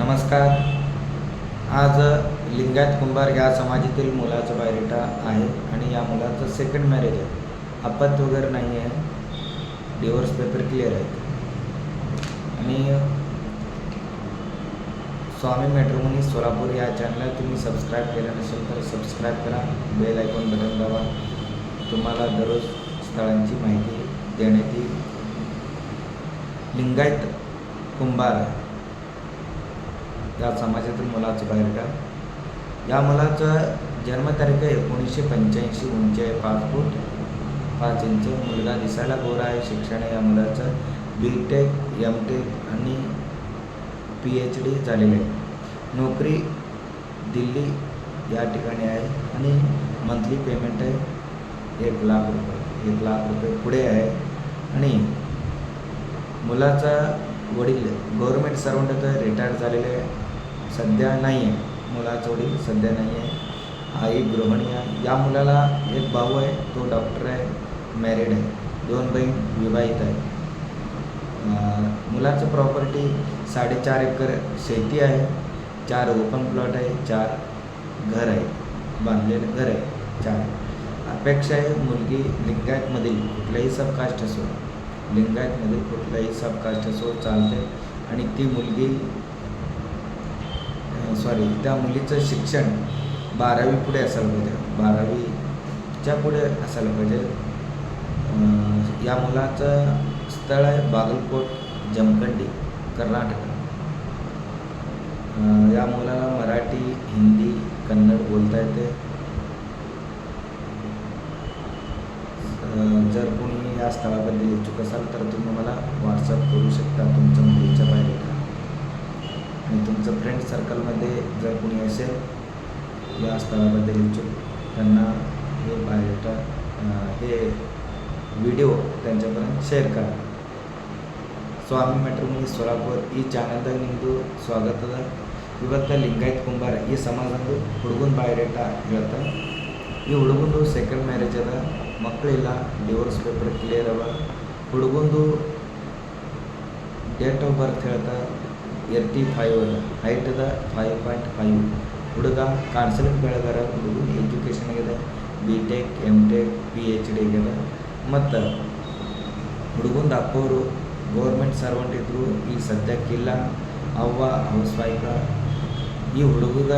नमस्कार. आज लिंगायत कुंभार या समाजातील मुलाचा बायोडेटा आहे आणि या मुलाचं सेकंड मॅरेज आहे. अपत्य वगैरे नाही आहे. डिवोर्स पेपर क्लिअर आहेत. आणि स्वामी मॅट्रिमोनी सोलापूर या चॅनलला तुम्ही सबस्क्राईब केलं नसेल तर सबस्क्राईब करा. बेल आयकॉन बटन दाबा. तुम्हाला दररोज स्थळांची माहिती देण्यात येईल. लिंगायत कुंभार या समाजातील मुलाचं बायोडेटा. या मुलाचं जन्मतारीख आहे 1985. उंची आहे 5 फूट 5 इंच. मुलगा दिसायला गोरा आहे. शिक्षण आहे या मुलाचं BTech MTech आणि PhD झालेलं आहे. नोकरी दिल्ली या ठिकाणी आहे आणि मंथली पेमेंट आहे 1 लाख रुपये. 1 लाख रुपये पुढे आहे. आणि मुलाचा वडील गव्हर्नमेंट सर्वंट रिटायर्ड झालेले सध्या नाही आहे. मुलाचा वडील सध्या नाही आहे. आई गृहिणी आहे. या मुलाला एक भाऊ आहे, तो डॉक्टर आहे, मॅरिड आहे. 2 बहीण विवाहित आहे. मुलाचं प्रॉपर्टी 4.5 एकर शेती आहे. 4 ओपन प्लॉट आहे. 4 घर आहे, बांधलेलं घर आहे. 4 अपेक्षा आहे मुलगी लिंगायतमधील कुठल्याही सबकास्ट असो, लिंगायतमधील कुठल्याही सबकास्ट असो चालते. आणि ती मुलगी त्या मुलीचं शिक्षण 12वी पुढे असायला पाहिजे. 12वीच्या पुढे असायला पाहिजे. या मुलाचं स्थळ आहे बागलकोट, जमखंडी, कर्नाटक. या मुलाला मराठी, हिंदी, कन्नड बोलता येते. जर कोणी या स्थळाबद्दल इच्छुक असाल तर तुम्ही मला व्हॉट्सअप करू शकता तुमच्या मुलीच्या बायोडेटा. आणि तुमचं फ्रेंड सर्कलमध्ये जर कोणी असेल या स्थळाबद्दल इच्छुक, त्यांना हे बायोडेटा हे ವಿಡಿಯೋ त्यांच्यापर्यंत ಶೇರ್ करा. ಸ್ವಾಮಿ ಮ್ಯಾಟ್ರಿಮೋನಿ ಸೋಲಾಪುರ್ ಈ ಚಾನಲ್ದಾಗ ನಿಮ್ಮದು ಸ್ವಾಗತದ. ಇವತ್ತು ಲಿಂಗಾಯತ್ ಕುಂಬಾರ ಈ ಸಮಾಜದ್ದು ಹುಡುಗನ ಬಾಯೋಡೇಟಾ ಹೇಳ್ತಾ. ಈ ಹುಡುಗಂದು ಸೆಕೆಂಡ್ ಮ್ಯಾರೇಜ್ ಅದ, ಮಕ್ಕಳಿಲ್ಲ, ಡಿವೋರ್ಸ್ ಪೇಪರ್ ಕ್ಲಿಯರ್ ಅವ. ಹುಡುಗಂದು ಡೇಟ್ ಆಫ್ ಬರ್ತ್ ಹೇಳ್ತಾ 85 ಅದ. ಹೈಟ್ ಅದ 5.5. ಹುಡುಗ ಕಾನ್ಸಲೆಂಟ್ ಬೆಳೆಗಾರ. ಹುಡುಗನ ಎಜುಕೇಷನ್ ಆಗಿದೆ BTech MTech PhD ಆಗ್ಯದ. ಮತ್ತು ಹುಡುಗಂದು ಅಪ್ಪವರು ಗೌರ್ಮೆಂಟ್ ಸರ್ವೆಂಟ್ ಇದ್ದರು, ಈಗ ಸದ್ಯಕ್ಕಿಲ್ಲ. ಅವ್ವ ಹೌಸ್ ವೈಫ. ಈ ಹುಡುಗ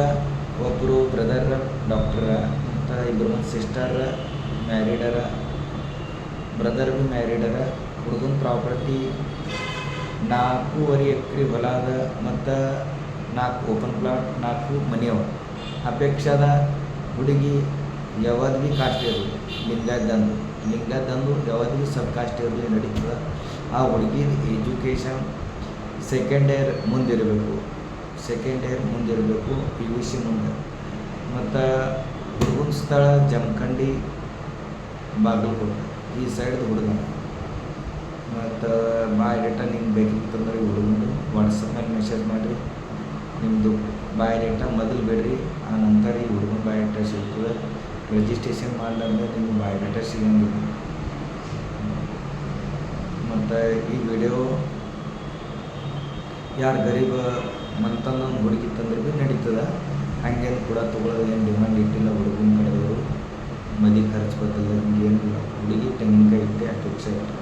ಒಬ್ಬರು ಬ್ರದರ್ ಡಾಕ್ಟರ ಮತ್ತು ಇಬ್ಬರು ಸಿಸ್ಟರ್ ಮ್ಯಾರಿಡರ. ಬ್ರದರ್ ಭೀ ಮ್ಯಾರಿಡರ. ಹುಡುಗನ ಪ್ರಾಪರ್ಟಿ 4.5 ಎಕರೆ ಹೊಲ ಅದ ಮತ್ತು 4 ಓಪನ್ ಪ್ಲಾಟ್, 4 ಮನೆ ಅವ. ಅಪೇಕ್ಷದ ಹುಡುಗಿ ಯಾವ್ದು ಭೀ ಕಾಸ್ಟ್ ಇರಲಿ, ಲಿಂಗಾಯತಂದು ಯಾವ್ದು ಭೀ ಸಬ್ ಕಾಸ್ಟ್ ಇರಲಿ ನಡೀತದೆ. ಆ ಹುಡುಗಿ ಎಜುಕೇಷನ್ ಸೆಕೆಂಡ್ ಇಯರ್ ಮುಂದಿರಬೇಕು. PUC ಮುಂದೆ. ಮತ್ತು ಹುಡುಗನ ಸ್ಥಳ ಜಮಖಂಡಿ, ಬಾಗಲಕೋಟೆ ಈ ಸೈಡ್ದು ಹುಡುಗ. ಮತ್ತು ಬಾಯೋಡೇಟಾ ನಿಮ್ಗೆ ಬೇಕಿತ್ತಂದ್ರೆ ಈ ಹುಡುಗಂದು ವಾಟ್ಸಪ್ನಲ್ಲಿ ಮೆಸೇಜ್ ಮಾಡಿರಿ. ನಿಮ್ಮದು ಬಾಯೋಡೇಟಾ ಮೊದಲು ಬಿಡ್ರಿ, ಆ ನಂತರ ಈ ಹುಡುಗನ ಬಾಯೋಡೇಟಾ ಸಿಗ್ತದೆ. ರಿಜಿಸ್ಟ್ರೇಷನ್ ಮಾಡಿದ್ರೆ ನಿಮ್ಗೆ ಬಾಯೋಡೇಟಾ ಸಿಗಂಗಿಲ್ಲ. ಮತ್ತು ಈ ವಿಡಿಯೋ ಯಾರು ಗರೀಬ ಮಂತಂದು ಹುಡುಗಿ ತಂದ್ರೆ ಭೀ ನಡೀತದೆ. ಹಂಗೇನು ಕೂಡ ತೊಗೊಳೋದು ಏನು ಡಿಮ್ಯಾಂಡ್ ಇಟ್ಟಿಲ್ಲ ಹುಡುಗನ ಕಡೆಯವರು. ಮದಿ ಖರ್ಚು ಬರ್ತದೆ, ಹಿಂಗೇನಿಲ್ಲ. ಹುಡುಗಿ ತೆಂಗಿನಕಾಯಿ ಇಟ್ಟೆ ಅಪೇಕ್ಷೆ ಇಟ್ಟು